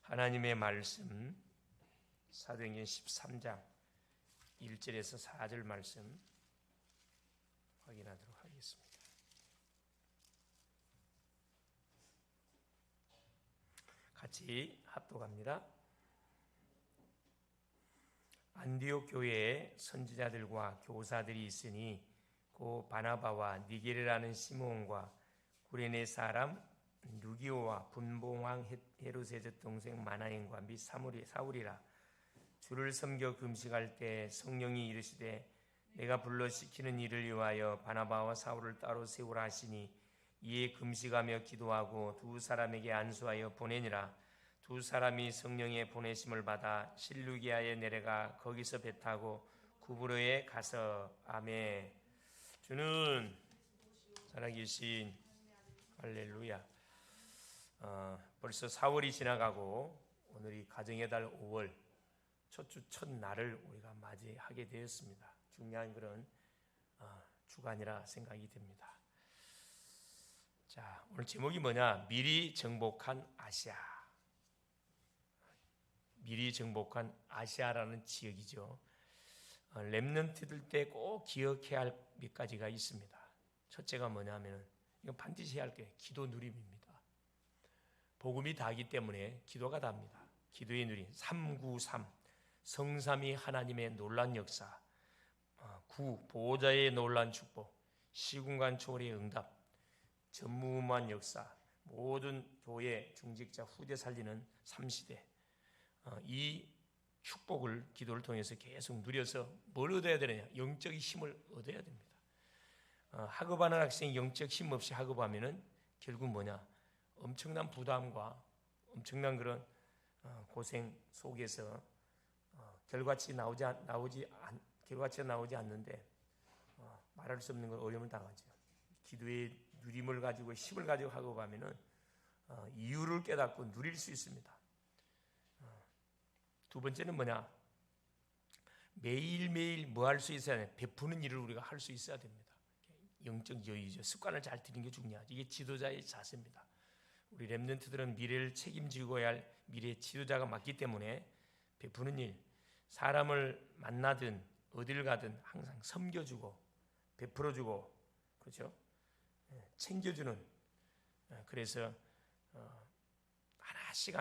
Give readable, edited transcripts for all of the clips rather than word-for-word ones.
하나님의 말씀 사도행전 13장 1절에서 4절 말씀 확인하도록 하겠습니다. 같이 합독합니다. 안디옥 교회에 선지자들과 교사들이 있으니 고 바나바와 니게르라는 시므온과 구레네 사람 루기오와 분봉왕 헤롯의 동생 마나엔과 및 사울이라. 주를 섬겨 금식할 때 성령이 이르시되 내가 불러 시키는 일을 위하여 바나바와 사울을 따로 세우라 하시니 이에 금식하며 기도하고 두 사람에게 안수하여 보내니라. 두 사람이 성령의 보내심을 받아 실루기아에 내려가 거기서 배 타고 구브로에 가서 아멘. 주는 살아계신 할렐루야. 벌써 4월이 지나가고 오늘이 가정의 달 5월 첫 주 첫날을 우리가 맞이하게 되었습니다. 중요한 그런 주간이라 생각이 됩니다. 자, 오늘 제목이 뭐냐? 미리 정복한 아시아. 미리 정복한 아시아라는 지역이죠. 렘넌트들 때 꼭 기억해야 할 몇 가지가 있습니다. 첫째가 뭐냐면 이건 반드시 해야 할 게 기도 누림입니다. 복음이 다기 때문에 기도가 답니다. 기도의 누림 393 성삼위 하나님의 놀란 역사, 9 보호자의 놀란 축복, 시공간 초월의 응답, 전무후무한 역사, 모든 교회 중직자 후대 살리는 3시대. 이 축복을 기도를 통해서 계속 누려서 뭘 얻어야 되느냐? 영적인 힘을 얻어야 됩니다. 학업하는 학생이 영적 힘 없이 학업하면은 결국 뭐냐? 엄청난 부담과 엄청난 그런 고생 속에서 결과치가 나오지 않는데 말할 수 없는 걸 어려움을 당하죠. 기도의 누림을 가지고 힘을 가지고 학업하면은 이유를 깨닫고 누릴 수 있습니다. 두 번째는 뭐냐? 매일매일 뭐 할 수 있어야 돼? 베푸는 일을 우리가 할 수 있어야 됩니다. 영적 여유죠. 습관을 잘 들이는 게 중요하죠. 이게 지도자의 자세입니다. 우리 렘넌트들은 미래를 책임지고 할 미래의 지도자가 맞기 때문에 베푸는 일, 사람을 만나든 어딜 가든 항상 섬겨주고 베풀어주고 그렇죠? 챙겨주는. 그래서 하나씩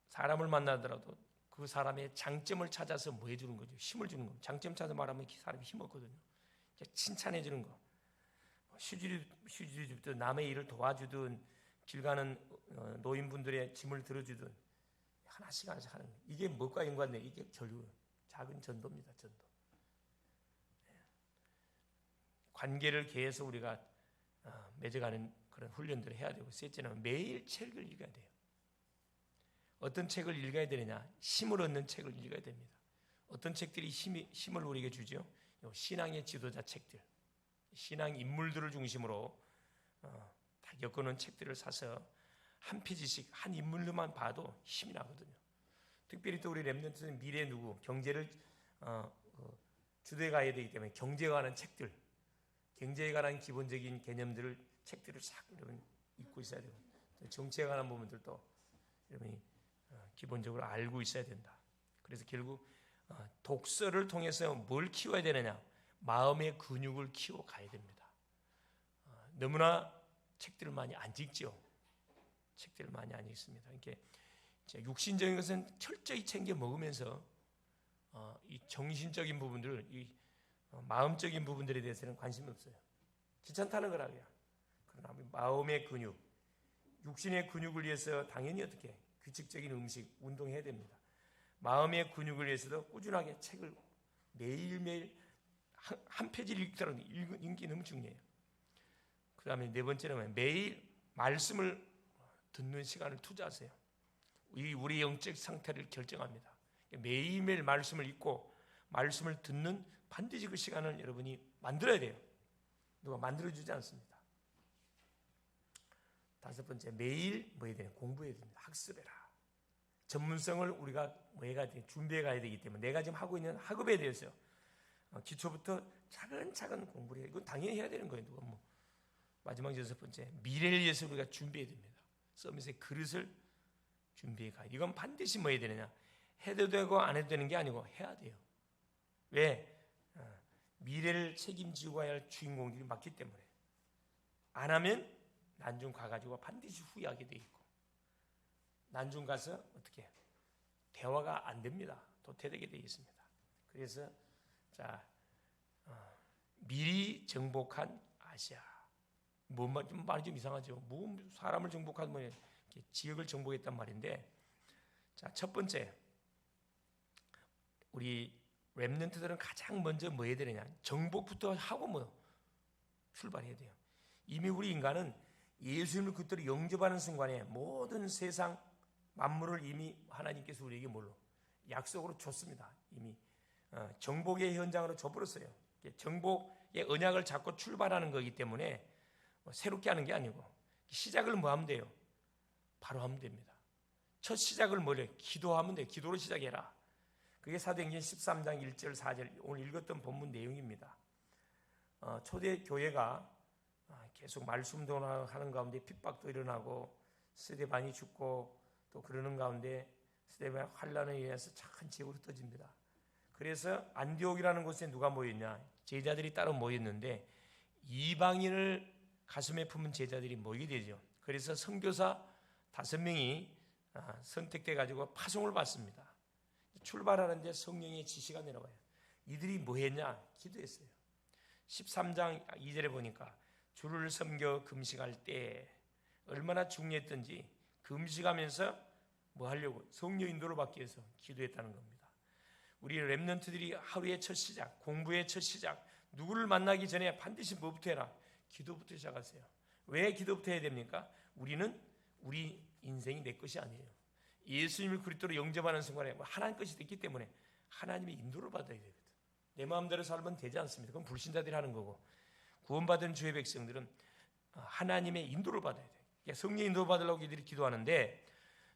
사람을 만나더라도 그 사람의 장점을 찾아서 뭐 해주는 거죠? 힘을 주는 겁니다. 장점 찾아 말하면 사람이 힘없거든요. 칭찬해 주는 거. 휴지를 줍든 남의 일을 도와주든 길 가는 노인분들의 짐을 들어주든 하나씩 하는 거예요. 이게 뭐가 연관돼? 이게 결국 작은 전도입니다. 전도. 관계를 계속 우리가 맺어가는 그런 훈련들을 해야 되고, 셋째는 매일 책을 읽어야 돼요. 어떤 책을 읽어야 되느냐? 힘을 얻는 책을 읽어야 됩니다. 어떤 책들이 힘을 우리에게 주죠? 신앙의 지도자 책들, 신앙 인물들을 중심으로 다 엮어놓은 책들을 사서 한 페이지씩 한 인물만 봐도 힘이 나거든요. 특별히 또 우리 렘넌트는 미래 누구, 경제를 주도해 가야 되기 때문에 경제에 관한 책들, 경제에 관한 기본적인 개념들을 책들을 싹 여러분 읽고 있어야 되고, 정치에 관한 부분들도 여러분이 기본적으로 알고 있어야 된다. 그래서 결국 독서를 통해서 뭘 키워야 되느냐? 마음의 근육을 키워 가야 됩니다. 너무나 책들을 많이 안 읽죠. 책들을 많이 안 읽습니다. 이렇게 육신적인 것은 철저히 챙겨 먹으면서 이 정신적인 부분들, 이 마음적인 부분들에 대해서는 관심이 없어요. 귀찮다는 거라고요. 그러나 마음의 근육, 육신의 근육을 위해서 당연히 어떻게 규칙적인 음식, 운동해야 됩니다. 마음의 근육을 위해서도 꾸준하게 책을 매일매일 한 페이지를 읽더라도 읽는 게 너무 중요해요. 그 다음에 네 번째는 매일 말씀을 듣는 시간을 투자하세요. 우리 영적 상태를 결정합니다. 매일매일 말씀을 읽고 말씀을 듣는 반드시 그 시간을 여러분이 만들어야 돼요. 누가 만들어주지 않습니다. 다섯 번째, 매일 뭐 해야 되냐? 공부해야 됩니다. 학습해라. 전문성을 우리가 뭐 해야 돼? 준비해 가야 되기 때문에 내가 지금 하고 있는 학업에 대해서 기초부터 차근차근 공부를 해요. 이건 당연히 해야 되는 거예요. 누가 마지막 여섯 번째, 미래를 위해서 우리가 준비해야 됩니다. 서밋의 그릇을 준비해 가야 돼. 이건 반드시 뭐 해야 되느냐? 해도 되고 안 해도 되는 게 아니고 해야 돼요. 왜? 미래를 책임지고 가야 할 주인공들이 맞기 때문에. 안 하면 난중 가가지고 반드시 후회하게 돼 있고, 난중 가서 어떻게 해요? 대화가 안 됩니다. 도태되게 되어 있습니다. 그래서 자, 미리 정복한 아시아. 좀 말이 좀 이상하죠. 뭐 사람을 정복한 뭐 지역을 정복했단 말인데, 자, 첫 번째, 우리 렘넌트들은 가장 먼저 뭐 해야 되느냐? 정복부터 하고 뭐 출발해야 돼요. 이미 우리 인간은 예수님을 그대로 영접하는 순간에 모든 세상 만물을 이미 하나님께서 우리에게 뭘로? 약속으로 줬습니다. 이미 정복의 현장으로 줘버렸어요. 정복의 언약을 잡고 출발하는 거기 때문에 새롭게 하는 게 아니고, 시작을 뭐 하면 돼요? 바로 하면 됩니다. 첫 시작을 뭐래? 기도하면 돼요. 기도로 시작해라. 그게 사도행전 13장 1절 4절 오늘 읽었던 본문 내용입니다. 초대 교회가 계속 말씀도 하는 가운데 핍박도 일어나고 스데반이 죽고 또 그러는 가운데 스데반 환란에 의해서 착한 지역으로 흩어집니다. 그래서 안디옥이라는 곳에 누가 모였냐? 제자들이 따로 모였는데 이방인을 가슴에 품은 제자들이 모이게 되죠. 그래서 선교사 5명이 선택돼 가지고 파송을 받습니다. 출발하는데 성령의 지시가 내려와요. 이들이 뭐 했냐? 기도했어요. 13장 2절에 보니까 주를 섬겨 금식할 때 얼마나 중요했던지 금식하면서 뭐 하려고? 성령 인도를 받기 위해서 기도했다는 겁니다. 우리 렘넌트들이 하루의 첫 시작, 공부의 첫 시작, 누구를 만나기 전에 반드시 뭐부터 해라? 기도부터 시작하세요. 왜 기도부터 해야 됩니까? 우리는 우리 인생이 내 것이 아니에요. 예수님을 그리스도로 영접하는 순간에 하나님 것이 됐기 때문에 하나님의 인도를 받아야 되거든. 내 마음대로 살면 되지 않습니다. 그건 불신자들이 하는 거고, 구원받은 주의 백성들은 하나님의 인도를 받아야 돼요. 성령 인도 받으려고 이들이 기도하는데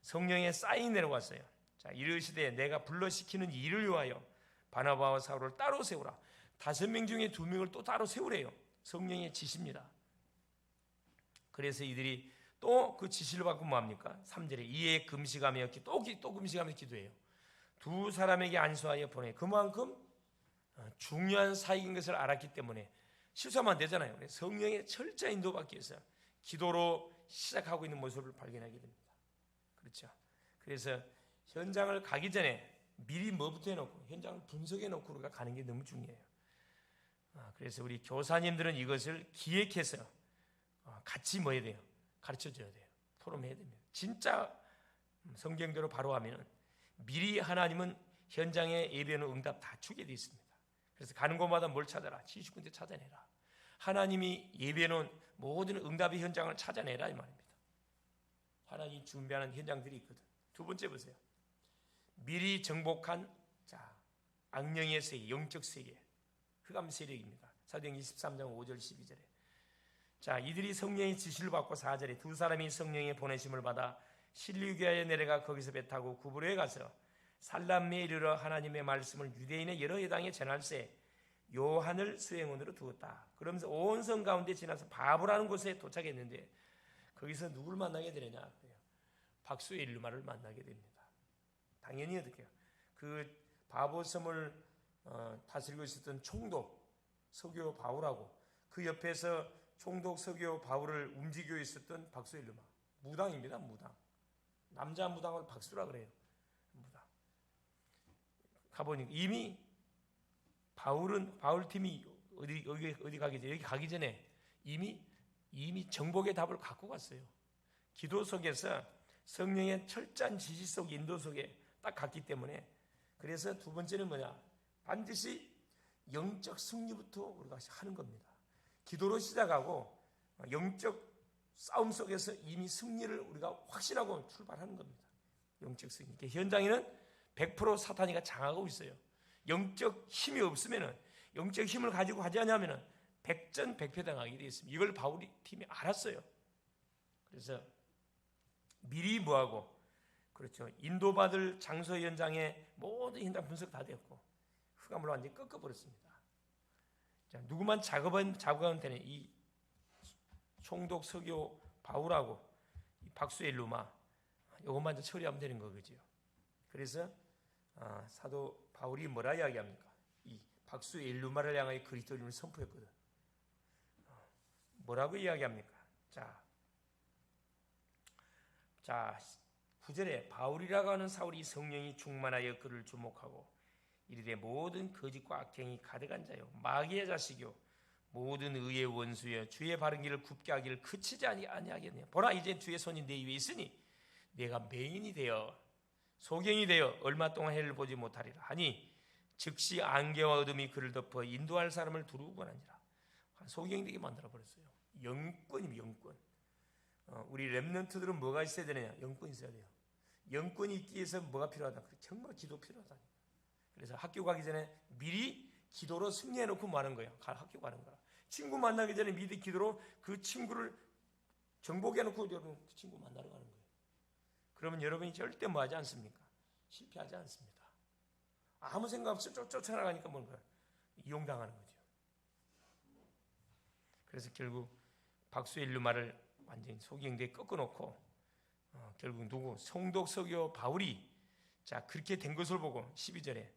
성령의 사인이 내려왔어요. 자, 이르시되 내가 불러시키는 일을 위하여 바나바와 사울을 따로 세우라. 5명 중에 2명을 또 따로 세우래요. 성령의 지시입니다. 그래서 이들이 또 그 지시를 받고 뭐합니까? 3절에 이에 금식하며 또 금식하며 기도해요. 2 사람에게 안수하여 보내. 그만큼 중요한 사역인 것을 알았기 때문에 실수하면 안 되잖아요. 성령의 철저히 인도받기 위해서 기도로 시작하고 있는 모습을 발견하게 됩니다. 그렇죠? 그래서 현장을 가기 전에 미리 뭐부터 해놓고 현장을 분석해 놓고 우리가 가는 게 너무 중요해요. 그래서 우리 교사님들은 이것을 기획해서 같이 뭐 해야 돼요? 가르쳐줘야 돼요. 토론해야 됩니다. 진짜 성경대로 바로 하면 미리 하나님은 현장에 예배하는 응답 다 주게 되어 있습니다. 그래서 가는 곳마다 뭘 찾아라? 70군데 찾아내라. 하나님이 예배하는 모든 응답의 현장을 찾아내라 이 말입니다. 하나님이 준비하는 현장들이 있거든. 2번째 보세요. 미리 정복한 악령의 세계, 영적 세계, 흑암 세력입니다. 사도행전 13장 5절 12절에 이들이 성령의 지시를 받고 4절에 2 사람이 성령의 보내심을 받아 실리기아에 내려가 거기서 배 타고 구브로에 가서 살람미에 이르러 하나님의 말씀을 유대인의 여러 회당에 전할세 요한을 수행원으로 두었다. 그러면서 온 성 가운데 지나서 바보라는 곳에 도착했는데 거기서 누구를 만나게 되느냐? 박수엘루마를 만나게 됩니다. 당연히 어떻게 해요? 그 바보섬을 다스리고 있었던 총독 서교 바울하고 그 옆에서 총독 서교 바울을 움직이고 있었던 박수엘루마 무당입니다. 무당. 남자 무당을 박수라 그래요. 무당. 가보니까 이미 바울 팀이 어디 가기 전에 여기 가기 전에 이미 정복의 답을 갖고 갔어요. 기도 속에서 성령의 철저한 지시 속 인도 속에 딱 갔기 때문에 그래서 2번째는 뭐냐? 반드시 영적 승리부터 우리가 하는 겁니다. 기도로 시작하고 영적 싸움 속에서 이미 승리를 우리가 확신하고 출발하는 겁니다. 영적 승리. 현장에는 100% 사탄이가 장악하고 있어요. 영적 힘이 없으면은 영적 힘을 가지고 하지 않냐면은 백전백패 당하게 되어 있습니다. 이걸 바울이 팀이 알았어요. 그래서 미리 뭐하고 그렇죠. 인도받을 장소 현장에 모든 현장 분석 다 되었고 흑암을 완전히 꺾어버렸습니다. 자, 누구만 작업하면 되는 이 총독 서교 바울하고 이 박수엘루마 이것만 좀 처리하면 되는 거죠. 그래서 사도 바울이 뭐라 이야기합니까? 이 박수 엘루마를 향하여 그리스도인을 선포했거든. 뭐라고 이야기합니까? 자 9절에 바울이라고 하는 사울이 성령이 충만하여 그를 주목하고 이르되 모든 거짓과 악행이 가득한 자요 마귀의 자식이요 모든 의의 원수여 주의 바른 길을 굽게 하기를 그치지 아니하겠느냐. 보라 이제 주의 손이 내 위에 있으니 내가 맹인이 되어 소경이 되어 얼마 동안 해를 보지 못하리라 하니 즉시 안개와 어둠이 그를 덮어 인도할 사람을 두루고 하니라. 소경이 되게 만들어버렸어요. 영권입니다. 영권. 우리 렘넌트들은 뭐가 있어야 되느냐? 영권이 있어야 돼요. 영권이 있기 위해서 뭐가 필요하다? 정말 기도 필요하다. 그래서 학교 가기 전에 미리 기도로 승리해놓고 마는 거예요. 학교 가는 거라. 친구 만나기 전에 미리 기도로 그 친구를 정복해놓고 여러분 그 친구 만나러 가는 거예요. 그러면 여러분이 절대 뭐 하지 않습니까? 실패하지 않습니다. 아무 생각 없이 쫓아나가니까 뭔가 이용당하는 거죠. 그래서 결국 박수엘루마를 완전히 소경대에 꺾어놓고 결국 누구? 송독 서교 바울이 그렇게 된 것을 보고 12절에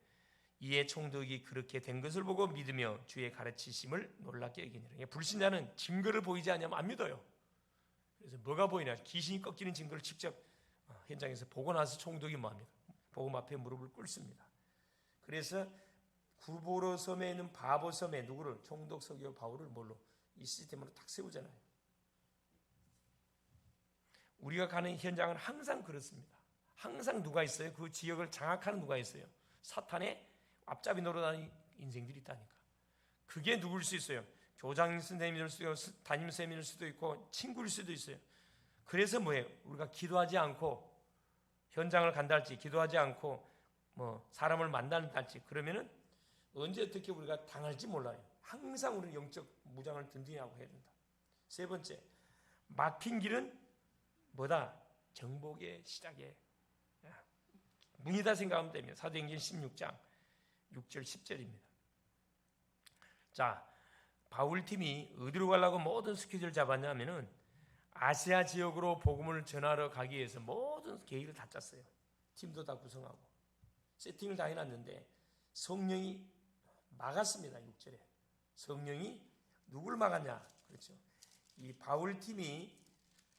이에 총독이 그렇게 된 것을 보고 믿으며 주의 가르치심을 놀랍게 여기니라. 불신자는 증거를 보이지 않으면 안 믿어요. 그래서 뭐가 보이냐? 귀신이 꺾이는 증거를 직접 현장에서 보고 나서 총독이 뭐합니까? 복음 앞에 무릎을 꿇습니다. 그래서 구보로 섬에 있는 바보 섬에 누구를? 총독 서교 바울을 뭘로? 이 시스템으로 딱 세우잖아요. 우리가 가는 현장은 항상 그렇습니다. 항상 누가 있어요? 그 지역을 장악하는 누가 있어요? 사탄의 앞잡이 노릇하는 인생들이 있다니까. 그게 누구일 수 있어요? 교장 선생님일 수도 있고 담임 선생님일 수도 있고 친구일 수도 있어요. 그래서 뭐예요? 우리가 기도하지 않고 현장을 간다 할지 기도하지 않고 뭐 사람을 만난다 할지 그러면은 언제 어떻게 우리가 당할지 몰라요. 항상 우리는 영적 무장을 든든히 하고 해야 된다. 세 번째, 막힌 길은 뭐다? 정복의 시작에 문이다 생각하면 됩니다. 사도행전 16장 6절 10절입니다. 바울팀이 어디로 가려고 모든 스케줄을 잡았냐면은 아시아 지역으로 복음을 전하러 가기 위해서 모든 계획을 다 짰어요. 팀도 다 구성하고 세팅을 다 해놨는데 성령이 막았습니다. 6절에 성령이 누굴 막았냐? 그렇죠. 이 바울팀이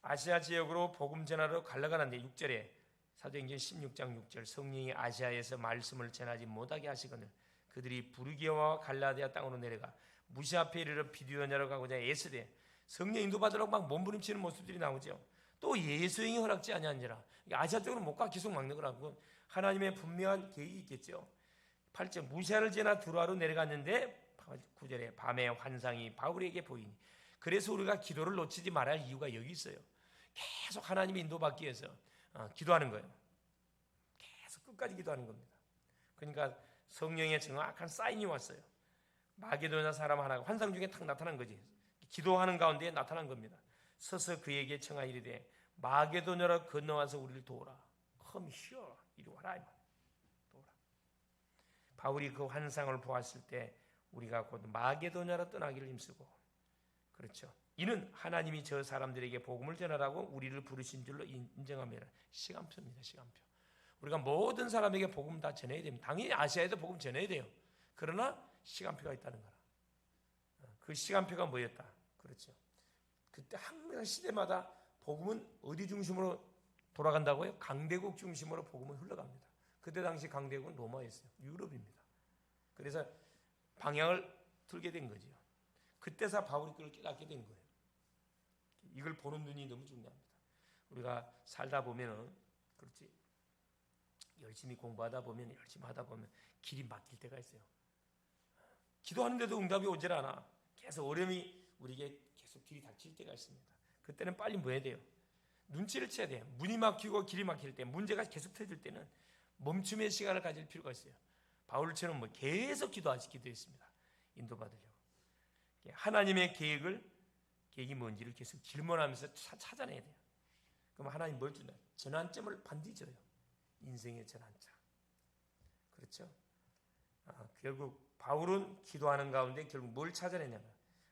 아시아 지역으로 복음 전하러 가려고 하는데 6절에 사도행전 16장 6절 성령이 아시아에서 말씀을 전하지 못하게 하시거늘 그들이 부르기아와 갈라디아 땅으로 내려가 무시 앞에 이르러 비두냐로 가고자 애쓰되 성령 인도받으라고 막 몸부림치는 모습들이 나오죠. 또 예수행이 허락지 아니하니라. 아시아 쪽으로 못 가 계속 막는 거라고. 하나님의 분명한 계획이 있겠죠. 8절 무시아를 지나 두로아로 내려갔는데 9절에 밤에 환상이 바울에게 보이니 그래서 우리가 기도를 놓치지 말아야 할 이유가 여기 있어요. 계속 하나님의 인도받기 위해서 기도하는 거예요. 계속 끝까지 기도하는 겁니다. 그러니까 성령의 정확한 사인이 왔어요. 마게도냐 사람 하나가 환상 중에 탁 나타난 거지. 기도하는 가운데 나타난 겁니다. 서서 그에게 청하이르되 마게도냐로 건너와서 우리를 도우라. Come here. 이리 와라. 도우라. 바울이 그 환상을 보았을 때 우리가 곧 마게도냐로 떠나기를 힘쓰고 그렇죠. 이는 하나님이 저 사람들에게 복음을 전하라고 우리를 부르신 줄로 인정하면 시간표입니다. 시간표. 우리가 모든 사람에게 복음 다 전해야 됩니다. 당연히 아시아에도 복음 전해야 돼요. 그러나 시간표가 있다는 거라. 그 시간표가 뭐였다? 그렇죠. 그때 항상 시대마다 복음은 어디 중심으로 돌아간다고요? 강대국 중심으로 복음은 흘러갑니다. 그때 당시 강대국은 로마였어요. 유럽입니다. 그래서 방향을 틀게 된 거죠. 그때서 바울이 그걸 깨닫게 된 거예요. 이걸 보는 눈이 너무 중요합니다. 우리가 살다 보면은 그렇지 열심히 공부하다 보면 열심히 하다 보면 길이 막힐 때가 있어요. 기도하는데도 응답이 오질 않아. 계속 어려움이 우리에게 계속 길이 닥칠 때가 있습니다. 그때는 빨리 뭐 해야 돼요? 눈치를 채야 돼요. 문이 막히고 길이 막힐 때 문제가 계속 터질 때는 멈춤의 시간을 가질 필요가 있어요. 바울처럼 뭐 계속 기도했습니다. 인도받으려고. 하나님의 계획이 뭔지를 계속 질문하면서 찾아내야 돼요. 그럼 하나님 뭘 주나요? 전환점을 반드시 줘요. 인생의 전환점. 그렇죠? 결국 바울은 기도하는 가운데 결국 뭘 찾아내냐면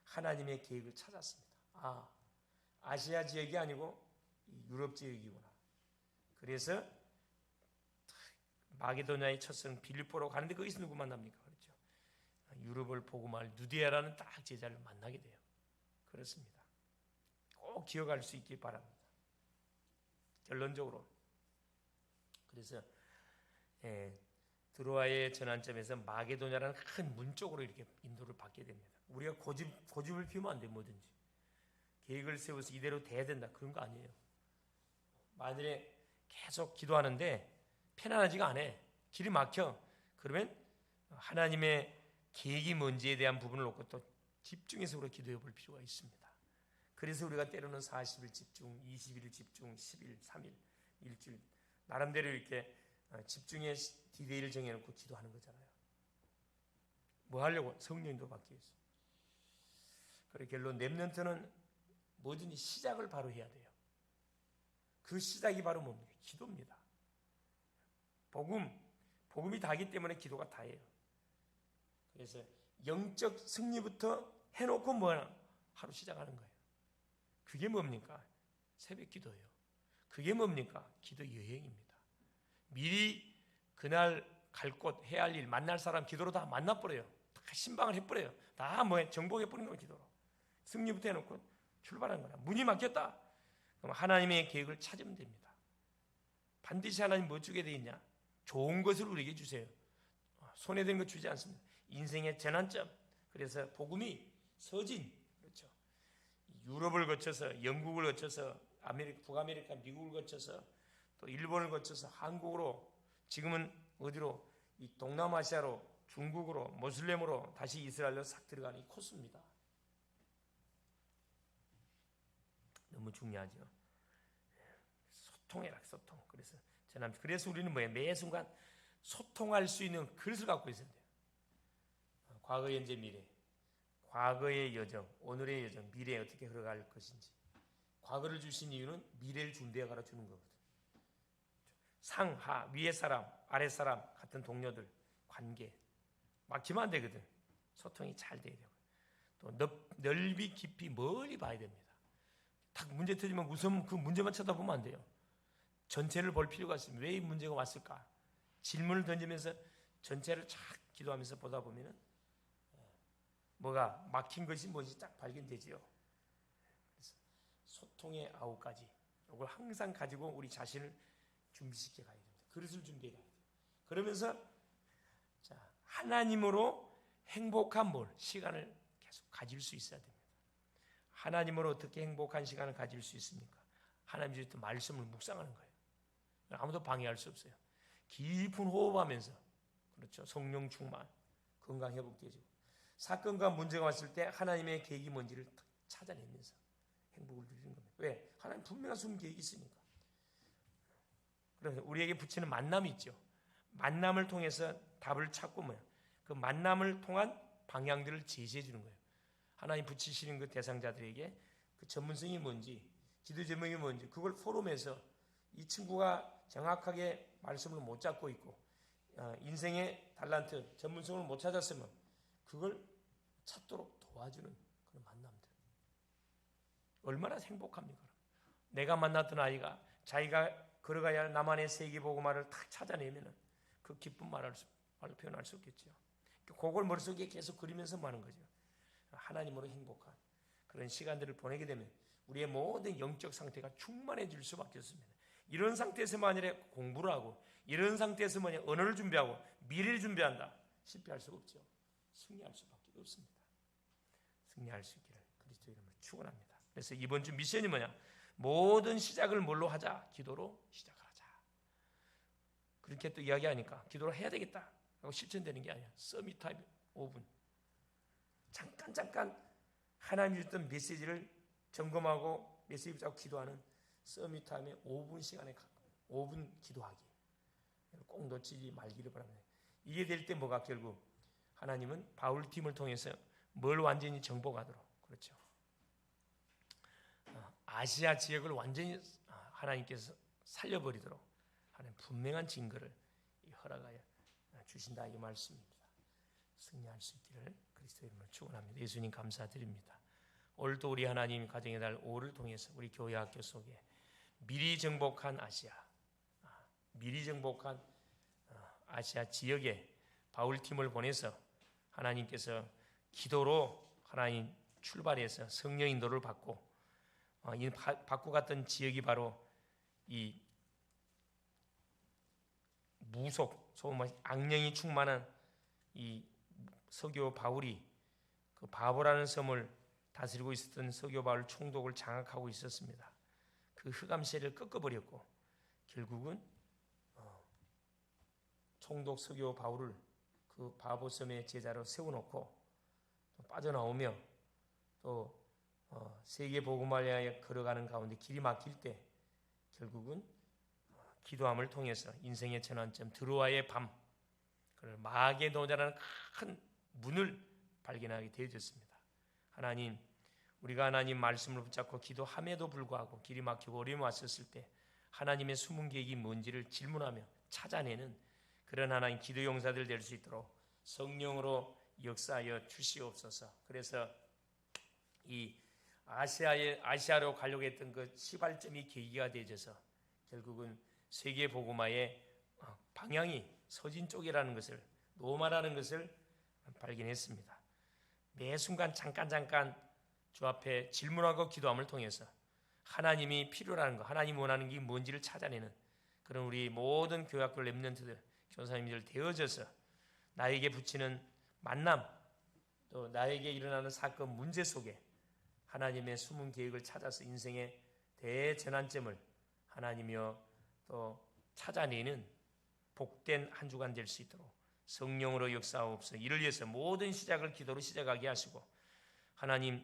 하나님의 계획을 찾았습니다. 아시아 지역이 아니고 유럽 지역이구나. 그래서 마게도냐의 첫 성 빌립보로 가는데 거기서 누구 만납니까? 그렇죠. 유럽을 복음할 누디아라는 딱 제자를 만나게 돼요. 그렇습니다. 꼭 기억할 수 있길 바랍니다. 결론적으로 그래서 드로아의 전환점에서 마게도냐라는 큰 문 쪽으로 이렇게 인도를 받게 됩니다. 우리가 고집을 피우면 안 돼. 뭐든지 계획을 세워서 이대로 돼야 된다 그런 거 아니에요. 만일에 계속 기도하는데 편안하지가 않아. 길이 막혀. 그러면 하나님의 계획이 뭔지에 대한 부분을 놓고 또 집중해서 우리가 기도해 볼 필요가 있습니다. 그래서 우리가 때로는 40일 집중, 20일 집중, 10일, 3일, 일주일 나름대로 이렇게 집중의 디데이를 정해놓고 기도하는 거잖아요. 뭐 하려고? 성령도 받기 위해서. 그래 결론 렘넌트는 뭐든지 시작을 바로 해야 돼요. 그 시작이 바로 뭡니까? 기도입니다. 복음이 다기 때문에 기도가 다예요. 그래서 영적 승리부터 해놓고 뭐하나? 하루 시작하는 거예요. 그게 뭡니까? 새벽 기도예요. 그게 뭡니까? 기도 여행입니다. 미리 그날 갈 곳, 해야 할 일, 만날 사람 기도로 다 만나버려요. 다 신방을 해버려요. 다 정복해버리는 거예요. 기도로. 승리부터 해놓고 출발하는 거야. 문이 막혔다. 그럼 하나님의 계획을 찾으면 됩니다. 반드시 하나님 뭐 주게 돼 있냐? 좋은 것을 우리에게 주세요. 손에 든 거 주지 않습니다. 인생의 전환점. 그래서 복음이 서진, 그렇죠. 유럽을 거쳐서 영국을 거쳐서 북아메리카, 미국을 거쳐서 또 일본을 거쳐서 한국으로 지금은 어디로? 이 동남아시아로, 중국으로, 모슬렘으로 다시 이스라엘로 싹 들어가는 이 코스입니다. 너무 중요하죠. 소통해라, 소통. 그래서 우리는 뭐예요? 매 순간 소통할 수 있는 그릇을 갖고 있어야 돼요. 과거, 현재, 미래. 과거의 여정, 오늘의 여정, 미래에 어떻게 흘러갈 것인지. 과거를 주신 이유는 미래를 준비해 가라 주는 거거든. 상하, 위에 사람, 아래 사람, 같은 동료들, 관계. 막히면 안 되거든. 소통이 잘 돼야 되고. 또 넓이, 깊이, 멀리 봐야 됩니다. 딱 문제 터지면 우선 그 문제만 쳐다보면 안 돼요. 전체를 볼 필요가 있습니다. 왜 이 문제가 왔을까? 질문을 던지면서 전체를 쫙 기도하면서 보다 보면은 뭐가 막힌 것이 뭔지 딱 발견되지요. 그래서 소통의 9가지 이걸 항상 가지고 우리 자신을 준비시켜 가야 됩니다. 그릇을 준비해 가야 돼요. 그러면서 하나님으로 행복한 시간을 계속 가질 수 있어야 됩니다. 하나님으로 어떻게 행복한 시간을 가질 수 있습니까? 하나님 주신 말씀을 묵상하는 거예요. 아무도 방해할 수 없어요. 깊은 호흡하면서, 그렇죠. 성령 충만, 건강 회복되죠. 사건과 문제가 왔을 때 하나님의 계획이 뭔지를 찾아내면서 행복을 누리는 겁니다. 왜? 하나님 분명한 숨은 계획이 있으니까. 그래서 우리에게 붙이는 만남이 있죠. 만남을 통해서 답을 찾고 그 만남을 통한 방향들을 제시해 주는 거예요. 하나님 붙이시는 그 대상자들에게 그 전문성이 뭔지, 기도 제목이 뭔지 그걸 포럼에서 이 친구가 정확하게 말씀을 못 잡고 있고 인생의 달란트, 전문성을 못 찾았으면 그걸 찾도록 도와주는 그런 만남들. 얼마나 행복합니까? 내가 만났던 아이가 자기가 걸어가야 할 나만의 세계복음화를 탁 찾아내면 그 기쁜 말로 표현할 수 없겠죠. 그걸 머릿속에 계속 그리면서 하는 거죠. 하나님으로 행복한 그런 시간들을 보내게 되면 우리의 모든 영적 상태가 충만해질 수밖에 없습니다. 이런 상태에서 만일에 공부를 하고 이런 상태에서 언어를 준비하고 미래를 준비한다. 실패할 수가 없죠. 승리할 수밖에 없습니다. 승리할 수 있기를 그리스도 이름으로 축원합니다. 그래서 이번 주 미션이 뭐냐? 모든 시작을 뭘로 하자? 기도로 시작을 하자. 그렇게 또 이야기하니까 기도를 해야 되겠다 하고 실천되는 게 아니야. 서밋 타임 5분. 잠깐 하나님이 줬던 메시지를 점검하고 메시지 잡고 기도하는 서밋 타임에 5분 시간에 5분 기도하기. 꼭 놓치지 말기를 바랍니다. 이게 될 때 뭐가 결국 하나님은 바울 팀을 통해서 뭘 완전히 정복하도록, 그렇죠. 아시아 지역을 완전히 하나님께서 살려버리도록 하는 분명한 증거를 허락하여 주신다 이 말씀입니다. 승리할 수 있기를 그리스도 이름으로 축원합니다. 예수님 감사드립니다. 오늘도 우리 하나님 가정의 달 5를 통해서 우리 교회 학교 속에 미리 정복한 아시아, 미리 정복한 아시아 지역에 바울팀을 보내서 하나님께서 기도로 하나님 출발해서 성령 인도를 받고 받고 갔던 지역이 바로 이 무속, 소위 악령이 충만한 이 서교 바울이 그 바보라는 섬을 다스리고 있었던 서교 바울 총독을 장악하고 있었습니다. 그 흑암세를 꺾어버렸고 결국은 총독 서교 바울을 그 바보섬의 제자로 세워놓고 또 빠져나오며 또 세계 복음을 향해 걸어가는 가운데 길이 막힐 때 결국은 기도함을 통해서 인생의 전환점 드로아의 밤, 마게도냐라는 큰 문을 발견하게 되어졌습니다. 하나님, 우리가 하나님 말씀을 붙잡고 기도함에도 불구하고 길이 막히고 어려움이 왔었을 때 하나님의 숨은 계획이 뭔지를 질문하며 찾아내는 그런 하나님 기도 용사들 될 수 있도록 성령으로 역사하여 주시옵소서. 그래서 이 아시아로 가려고 했던 그 시발점이 계기가 되어져서 결국은 세계 복음화의 방향이 서진 쪽이라는 것을, 로마라는 것을 발견했습니다. 매 순간 잠깐 주 앞에 질문하고 기도함을 통해서 하나님이 필요라는 것, 하나님 원하는 게 뭔지를 찾아내는 그런 우리 모든 교학교 랩런트들, 교사님들 되어져서 나에게 붙이는 만남, 또 나에게 일어나는 사건, 문제 속에 하나님의 숨은 계획을 찾아서 인생의 대전환점을 하나님이여 또 찾아내는 복된 한 주간 될 수 있도록 성령으로 역사하옵소서. 이를 위해서 모든 시작을 기도로 시작하게 하시고 하나님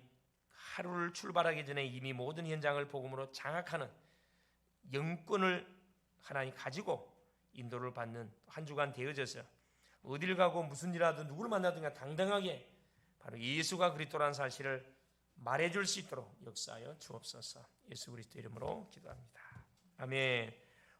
하루를 출발하기 전에 이미 모든 현장을 복음으로 장악하는 영권을 하나님 가지고 인도를 받는 한 주간 되어져서 어딜 가고 무슨 일 하든 누구를 만나든 당당하게 바로 예수가 그리스도라는 사실을 말해줄 수 있도록 역사하여 주옵소서. 예수 그리스도 이름으로 기도합니다. 아멘.